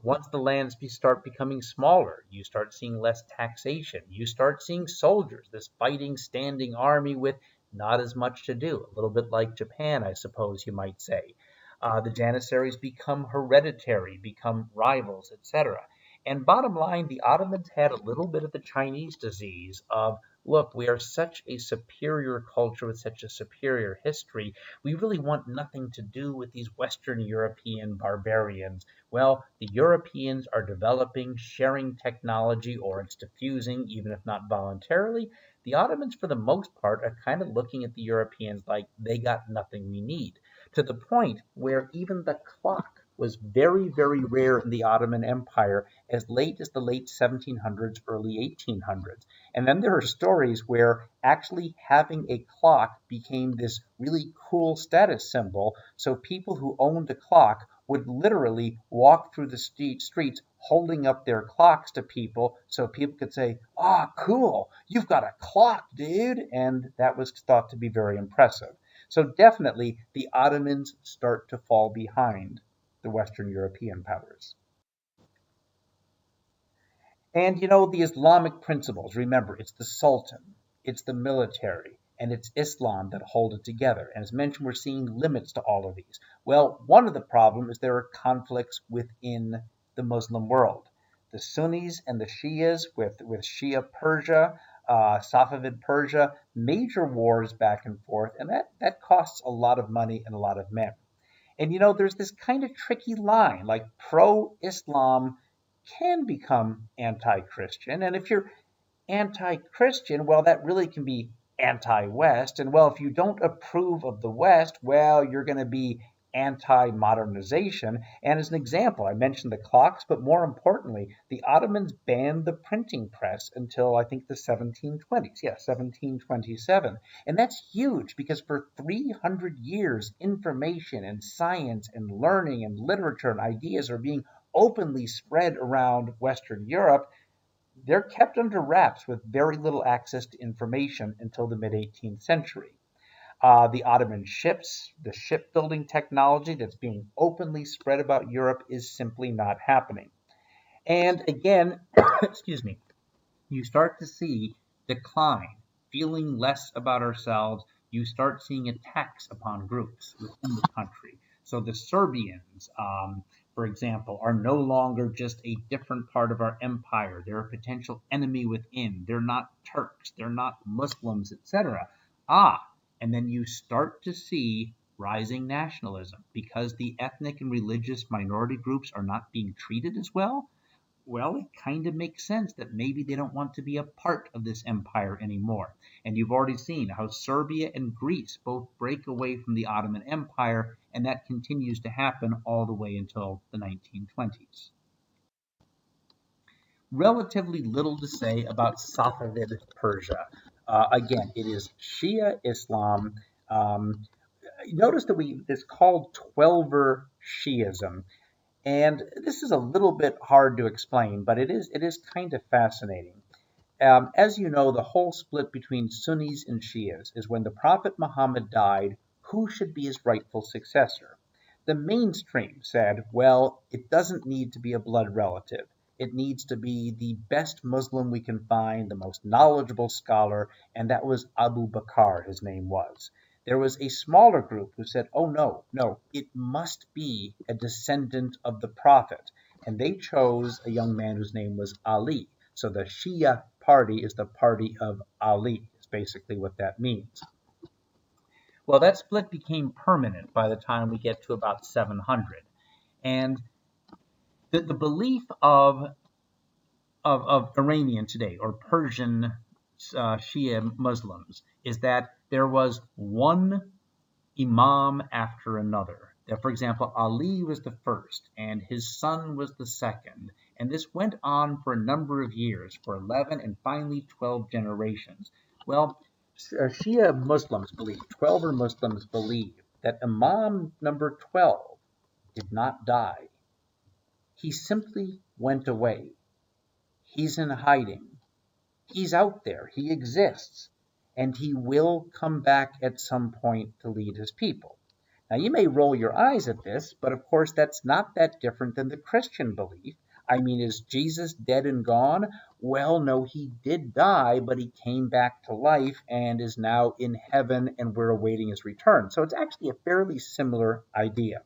Once the lands start becoming smaller, you start seeing less taxation. You start seeing soldiers, this fighting, standing army with not as much to do, a little bit like Japan, I suppose you might say. The Janissaries become hereditary, become rivals, etc. And bottom line, the Ottomans had a little bit of the Chinese disease of, look, we are such a superior culture with such a superior history. We really want nothing to do with these Western European barbarians. Well, the Europeans are developing, sharing technology, or it's diffusing, even if not voluntarily. The Ottomans, for the most part, are kind of looking at the Europeans like they got nothing we need, to the point where even the clock was very, very rare in the Ottoman Empire as late as the late 1700s, early 1800s. And then there are stories where actually having a clock became this really cool status symbol. So people who owned a clock would literally walk through the streets holding up their clocks to people so people could say, cool, you've got a clock, dude. And that was thought to be very impressive. So definitely the Ottomans start to fall behind the Western European powers. And the Islamic principles, remember, it's the Sultan, it's the military, and it's Islam that hold it together. And as mentioned, we're seeing limits to all of these. Well, one of the problems is there are conflicts within the Muslim world. The Sunnis and the Shias, with Shia Persia, Safavid Persia, major wars back and forth, and that costs a lot of money and a lot of men. And there's this kind of tricky line, like pro Islam can become anti Christian. And if you're anti Christian, well, that really can be anti West. And well, if you don't approve of the West, well, you're going to be anti modernization. And as an example, I mentioned the clocks, but more importantly, the Ottomans banned the printing press until I think the 1720s. Yeah, 1727. And that's huge because for 300 years, information and science and learning and literature and ideas are being openly spread around Western Europe. They're kept under wraps with very little access to information until the mid 18th century. The Ottoman ships, the shipbuilding technology that's being openly spread about Europe is simply not happening. And again, excuse me, you start to see decline, feeling less about ourselves. You start seeing attacks upon groups within the country. So the Serbians, for example, are no longer just a different part of our empire. They're a potential enemy within. They're not Turks. They're not Muslims, etc. And then you start to see rising nationalism because the ethnic and religious minority groups are not being treated as well. Well, it kind of makes sense that maybe they don't want to be a part of this empire anymore. And you've already seen how Serbia and Greece both break away from the Ottoman Empire, and that continues to happen all the way until the 1920s. Relatively little to say about Safavid Persia. Again, it is Shia Islam. Um, Notice that it's called Twelver Shiism. And this is a little bit hard to explain, but it is kind of fascinating. As you know, the whole split between Sunnis and Shias is when the Prophet Muhammad died, who should be his rightful successor? The mainstream said, well, it doesn't need to be a blood relative. It needs to be the best Muslim we can find, the most knowledgeable scholar, and that was Abu Bakr, his name was. There was a smaller group who said, oh, no, no, it must be a descendant of the Prophet. And they chose a young man whose name was Ali. So the Shia party is the party of Ali, is basically what that means. Well, that split became permanent by the time we get to about 700. And the belief of Iranian today, or Persian Shia Muslims, is that there was one imam after another. That, for example, Ali was the first, and his son was the second. And this went on for a number of years, for 11 and finally 12 generations. Well, Shia Muslims believe, 12 Muslims believe, that Imam number 12 did not die. He simply went away. He's in hiding. He's out there. He exists. And he will come back at some point to lead his people. Now, you may roll your eyes at this, but of course, that's not that different than the Christian belief. I mean, is Jesus dead and gone? Well, no, he did die, but he came back to life and is now in heaven, and we're awaiting his return. So it's actually a fairly similar idea.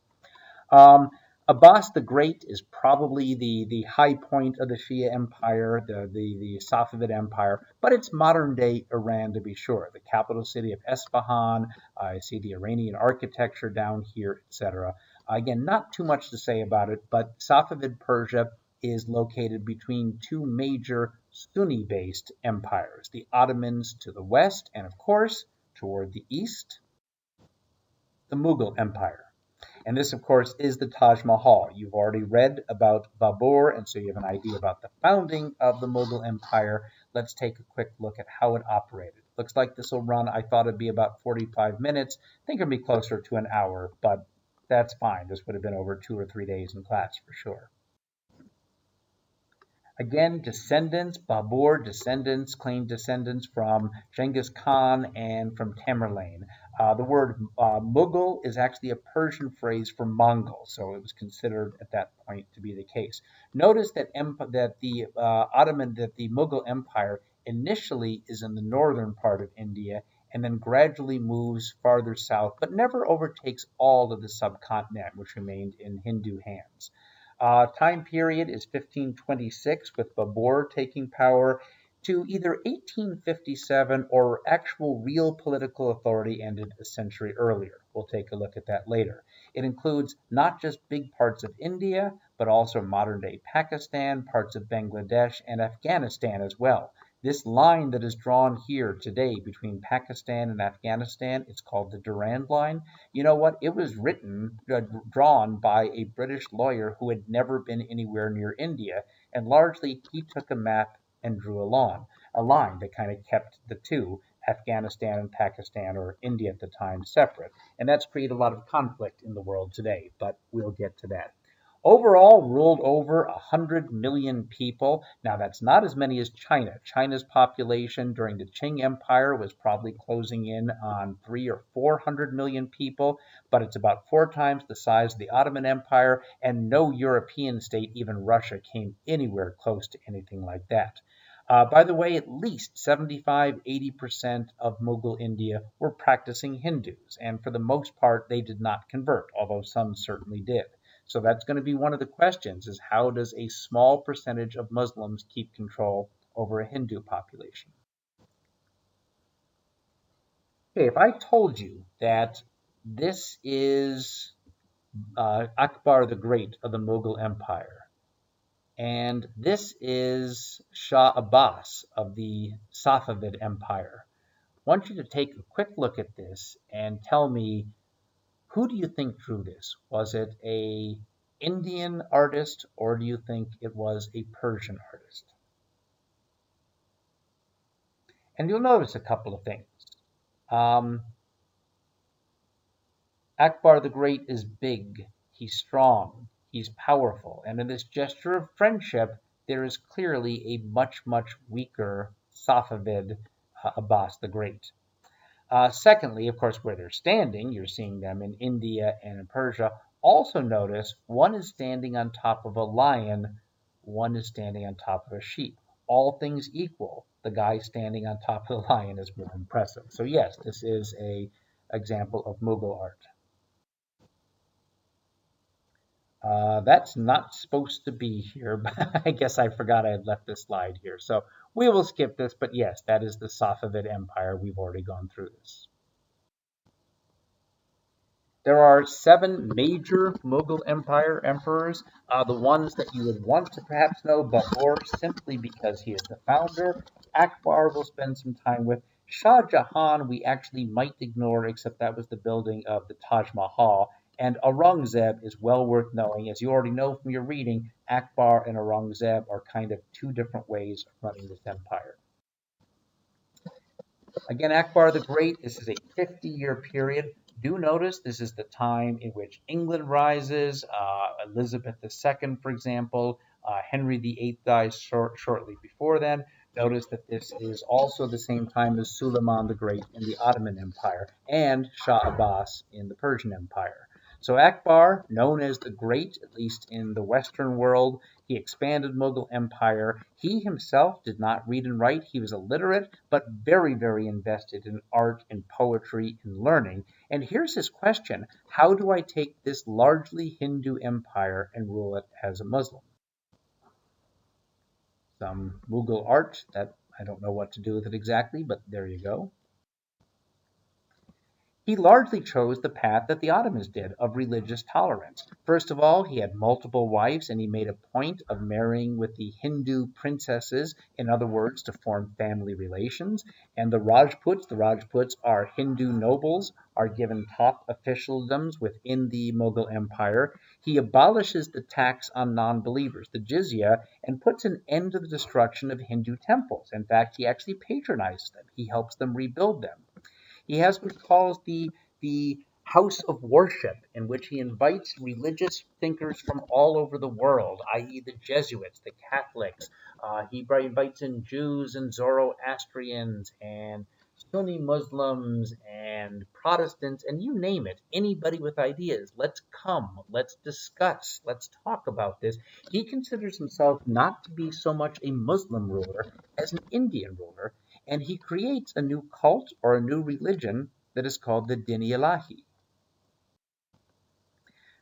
Um, Abbas the Great is probably the high point of the Shia Empire, the Safavid Empire, but it's modern day Iran to be sure. The capital city of Esfahan, I see the Iranian architecture down here, etc. Again, not too much to say about it, but Safavid Persia is located between two major Sunni based empires, the Ottomans to the west, and of course, toward the east, the Mughal Empire. And this, of course, is the Taj Mahal. You've already read about Babur, and so you have an idea about the founding of the Mughal Empire. Let's take a quick look at how it operated. Looks like this will run, I thought it'd be about 45 minutes. I think it'll be closer to an hour, but that's fine. This would have been over 2 or 3 days in class for sure. Again, descendants, Babur descendants, claimed descendants from Genghis Khan and from Tamerlane. The word Mughal is actually a Persian phrase for Mongol, so it was considered at that point to be the case. Notice that the Mughal Empire initially is in the northern part of India and then gradually moves farther south, but never overtakes all of the subcontinent, which remained in Hindu hands. Time period is 1526, with Babur taking power, to either 1857 or actual real political authority ended a century earlier. We'll take a look at that later. It includes not just big parts of India, but also modern day Pakistan, parts of Bangladesh, and Afghanistan as well. This line that is drawn here today between Pakistan and Afghanistan, it's called the Durand Line. You know what? It was drawn by a British lawyer who had never been anywhere near India, and largely he took a map and drew a line that kind of kept the two, Afghanistan and Pakistan, or India at the time, separate. And that's created a lot of conflict in the world today, but we'll get to that. Overall, ruled over 100 million people. Now, that's not as many as China. China's population during the Qing Empire was probably closing in on 3 or 400 million people, but it's about 4 times the size of the Ottoman Empire, and no European state, even Russia, came anywhere close to anything like that. By the way, at least 75–80% of Mughal India were practicing Hindus, and for the most part, they did not convert, although some certainly did. So that's going to be one of the questions is how does a small percentage of Muslims keep control over a Hindu population? Okay, if I told you that this is Akbar the Great of the Mughal Empire, and this is Shah Abbas of the Safavid Empire, I want you to take a quick look at this and tell me who do you think drew this? Was it a Indian artist or do you think it was a Persian artist? And you'll notice a couple of things. Um, Akbar the Great is big, he's strong, he's powerful, and in this gesture of friendship, there is clearly a much, much weaker Safavid Abbas the Great. Secondly, of course, where they're standing, you're seeing them in India and in Persia. Also notice one is standing on top of a lion, one is standing on top of a sheep. All things equal, the guy standing on top of the lion is more impressive. So yes, this is a example of Mughal art. That's not supposed to be here, but I guess I forgot I had left this slide here. So we will skip this, but yes, that is the Safavid Empire. We've already gone through this. There are 7 major Mughal Empire emperors, the ones that you would want to perhaps know, but more simply because he is the founder. Akbar will spend some time with. Shah Jahan we actually might ignore, except that was the building of the Taj Mahal. And Aurangzeb is well worth knowing. As you already know from your reading, Akbar and Aurangzeb are kind of two different ways of running this empire. Again, Akbar the Great, this is a 50-year period. Do notice this is the time in which England rises, Elizabeth II, for example, Henry VIII dies shortly before then. Notice that this is also the same time as Suleiman the Great in the Ottoman Empire and Shah Abbas in the Persian Empire. So Akbar, known as the Great, at least in the Western world, he expanded Mughal Empire. He himself did not read and write. He was illiterate, but very, very invested in art and poetry and learning. And here's his question: how do I take this largely Hindu empire and rule it as a Muslim? Some Mughal art that I don't know what to do with it exactly, but there you go. He largely chose the path that the Ottomans did of religious tolerance. First of all, he had multiple wives and he made a point of marrying with the Hindu princesses, in other words, to form family relations. And the Rajputs are Hindu nobles, are given top officialdoms within the Mughal Empire. He abolishes the tax on non believers, the jizya, and puts an end to the destruction of Hindu temples. In fact, he actually patronizes them, he helps them rebuild them. He has what he calls the house of worship, in which he invites religious thinkers from all over the world, i.e., the Jesuits, the Catholics. He invites in Jews and Zoroastrians and Sunni Muslims and Protestants, and you name it, anybody with ideas. Let's come, let's discuss, let's talk about this. He considers himself not to be so much a Muslim ruler as an Indian ruler, and he creates a new cult or a new religion that is called the Din-i-Ilahi.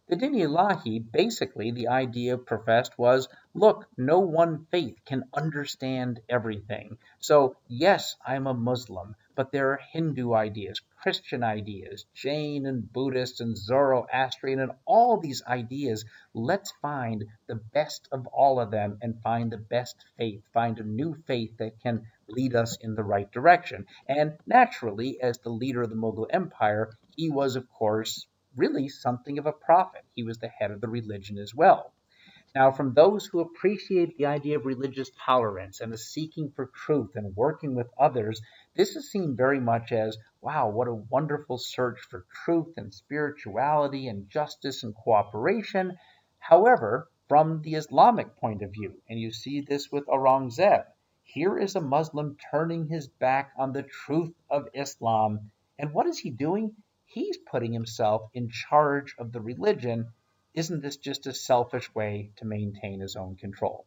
The Din-i-Ilahi, basically, the idea professed was, look, no one faith can understand everything. So, yes, I'm a Muslim, but there are Hindu ideas, Christian ideas, Jain and Buddhist and Zoroastrian, and all these ideas. Let's find the best of all of them and find the best faith, find a new faith that can lead us in the right direction. And naturally, as the leader of the Mughal Empire, he was, of course, really something of a prophet. He was the head of the religion as well. Now, from those who appreciate the idea of religious tolerance and the seeking for truth and working with others, this is seen very much as, wow, what a wonderful search for truth and spirituality and justice and cooperation. However, from the Islamic point of view, and you see this with Aurangzeb, here is a Muslim turning his back on the truth of Islam. And what is he doing? He's putting himself in charge of the religion. Isn't this just a selfish way to maintain his own control?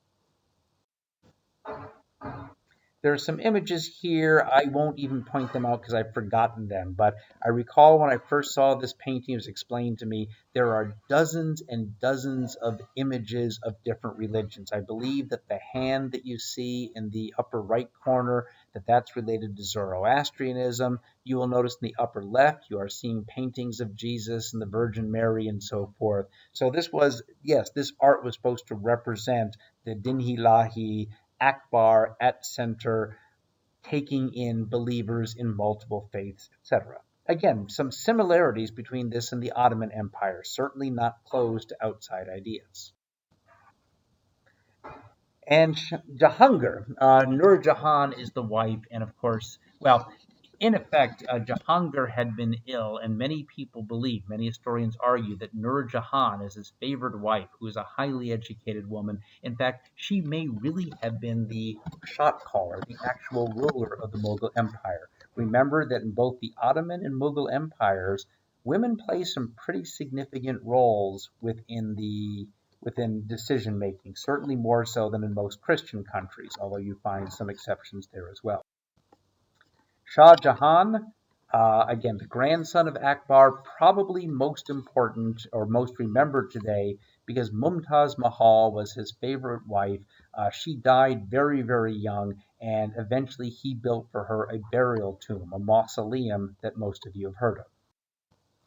There are some images here. I won't even point them out because I've forgotten them. But I recall when I first saw this painting, it was explained to me there are dozens and dozens of images of different religions. I believe that the hand that you see in the upper right corner, that's related to Zoroastrianism. You will notice in the upper left, you are seeing paintings of Jesus and the Virgin Mary and so forth. So this was, yes, this art was supposed to represent the Dinhilahi Akbar at center, taking in believers in multiple faiths, etc. Again, some similarities between this and the Ottoman Empire, certainly not closed to outside ideas. And Jahangir, Nur Jahan is the wife, and of course, well, in effect, Jahangir had been ill, and many people believe, many historians argue, that Nur Jahan is his favored wife, who is a highly educated woman. In fact, she may really have been the shot caller, the actual ruler of the Mughal Empire. Remember that in both the Ottoman and Mughal empires, women play some pretty significant roles within decision making, certainly more so than in most Christian countries, although you find some exceptions there as well. Shah Jahan, again, the grandson of Akbar, probably most important or most remembered today because Mumtaz Mahal was his favorite wife. She died very, very young, and eventually he built for her a burial tomb, a mausoleum that most of you have heard of,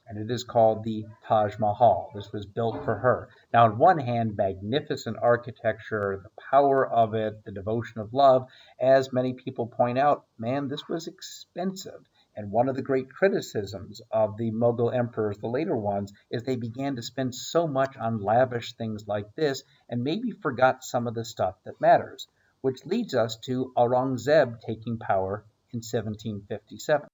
and it is called the Taj Mahal. This was built for her. Now, on one hand, magnificent architecture, the power of it, the devotion of love. As many people point out, man, this was expensive. And one of the great criticisms of the Mughal emperors, the later ones, is they began to spend so much on lavish things like this and maybe forgot some of the stuff that matters, which leads us to Aurangzeb taking power in 1757.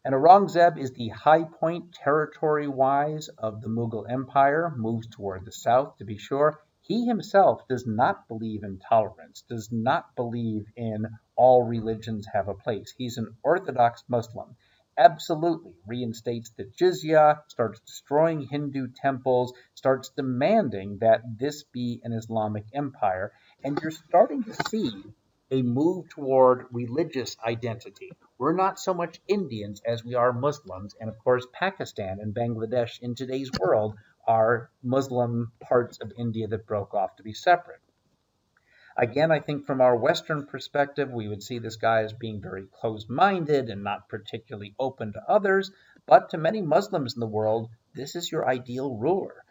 And Aurangzeb is the high point territory-wise of the Mughal Empire, moves toward the south to be sure. He himself does not believe in tolerance, does not believe in all religions have a place. He's an Orthodox Muslim. Absolutely reinstates the jizya, starts destroying Hindu temples, starts demanding that this be an Islamic empire. And you're starting to see a move toward religious identity. We're not so much Indians as we are Muslims, and of course, Pakistan and Bangladesh in today's world are Muslim parts of India that broke off to be separate. Again, I think from our Western perspective, we would see this guy as being very closed minded and not particularly open to others. But to many Muslims in the world, this is your ideal ruler.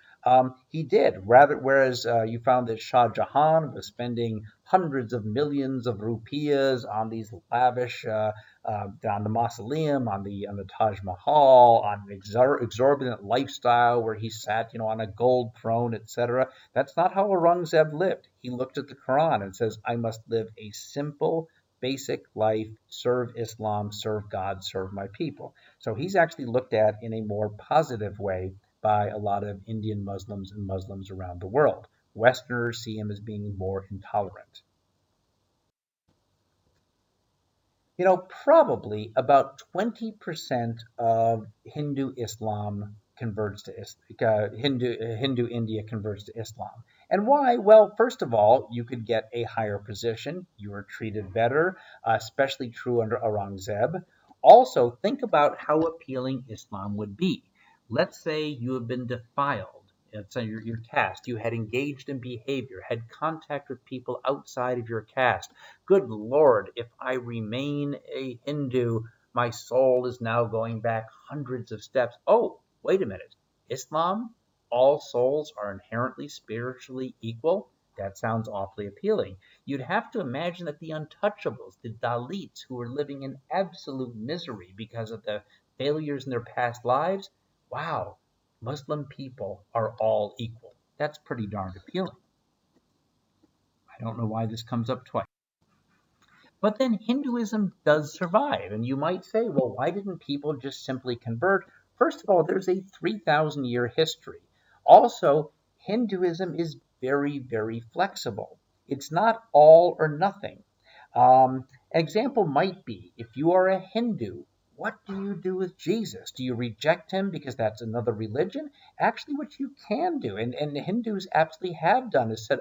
He did, rather, whereas you found that Shah Jahan was spending hundreds of millions of rupees on these lavish, on the mausoleum, on the Taj Mahal, on an exorbitant lifestyle where he sat, on a gold throne, etc. That's not how Aurangzeb lived. He looked at the Quran and says, I must live a simple, basic life, serve Islam, serve God, serve my people. So he's actually looked at in a more positive way by a lot of Indian Muslims and Muslims around the world. Westerners see him as being more intolerant. Probably about 20% of Hindu Islam converts to Hindu India converts to Islam. And why? Well, first of all, you could get a higher position. You were treated better, especially true under Aurangzeb. Also, think about how appealing Islam would be. Let's say you have been defiled. Let's say your caste. You had engaged in behavior, had contact with people outside of your caste. Good Lord, if I remain a Hindu, my soul is now going back hundreds of steps. Oh, wait a minute. Islam, all souls are inherently spiritually equal? That sounds awfully appealing. You'd have to imagine that the untouchables, the Dalits who were living in absolute misery because of the failures in their past lives, wow, Muslim people are all equal. That's pretty darned appealing. I don't know why this comes up twice. But then Hinduism does survive. And you might say, well, why didn't people just simply convert? First of all, there's a 3,000 year history. Also, Hinduism is very, very flexible. It's not all or nothing. An example might be if you are a Hindu, what do you do with Jesus? Do you reject him because that's another religion? Actually, what you can do, and the Hindus absolutely have done, is said,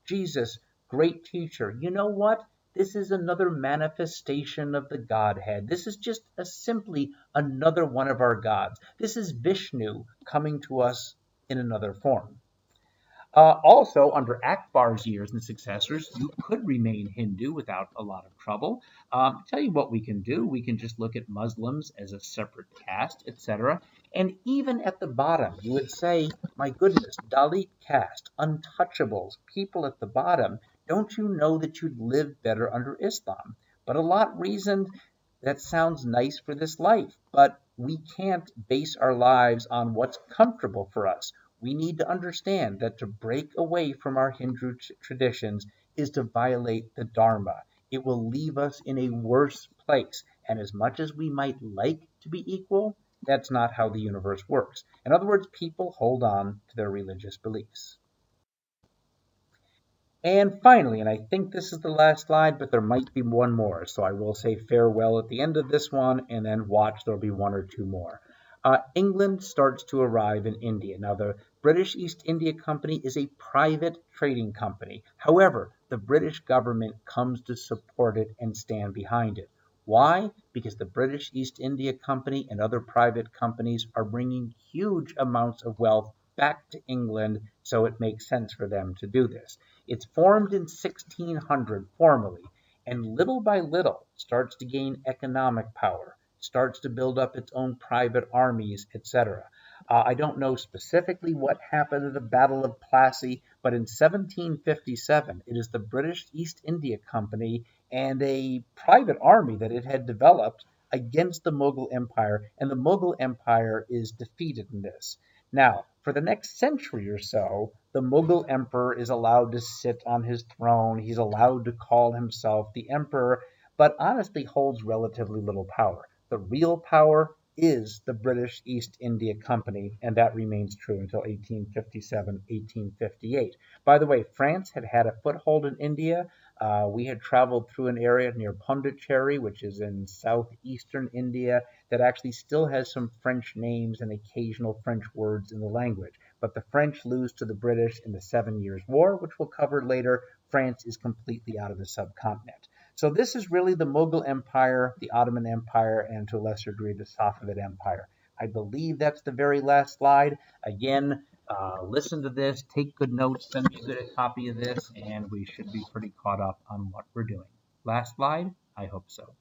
Jesus, great teacher. You know what? This is another manifestation of the Godhead. This is just simply another one of our gods. This is Vishnu coming to us in another form. Also, under Akbar's years and successors, you could remain Hindu without a lot of trouble. Tell you what we can do. We can just look at Muslims as a separate caste, etc. And even at the bottom, you would say, my goodness, Dalit caste, untouchables, people at the bottom, don't you know that you'd live better under Islam? But a lot reasoned that sounds nice for this life, but we can't base our lives on what's comfortable for us. We need to understand that to break away from our Hindu traditions is to violate the Dharma. It will leave us in a worse place. And as much as we might like to be equal, that's not how the universe works. In other words, people hold on to their religious beliefs. And finally, and I think this is the last slide, but there might be one more. So I will say farewell at the end of this one, and then watch, there'll be one or two more. England starts to arrive in India. Now, the British East India Company is a private trading company. However, the British government comes to support it and stand behind it. Why? Because the British East India Company and other private companies are bringing huge amounts of wealth back to England, so it makes sense for them to do this. It's formed in 1600 formally, and little by little starts to gain economic power, starts to build up its own private armies, etc. I don't know specifically what happened at the Battle of Plassey, but in 1757 it is the British East India Company and a private army that it had developed against the Mughal Empire, and the Mughal Empire is defeated in this. Now, for the next century or so, the Mughal emperor is allowed to sit on his throne. He's allowed to call himself the emperor, but honestly holds relatively little power. The real power is the British East India Company, and that remains true until 1857, 1858. By the way, France had had a foothold in India. We had traveled through an area near Pondicherry, which is in southeastern India, that actually still has some French names and occasional French words in the language. But the French lose to the British in the Seven Years' War, which we'll cover later. France is completely out of the subcontinent. So this is really the Mughal Empire, the Ottoman Empire, and to a lesser degree the Safavid Empire. I believe that's the very last slide. Again, listen to this, take good notes, send me a good copy of this, and we should be pretty caught up on what we're doing. Last slide? I hope so.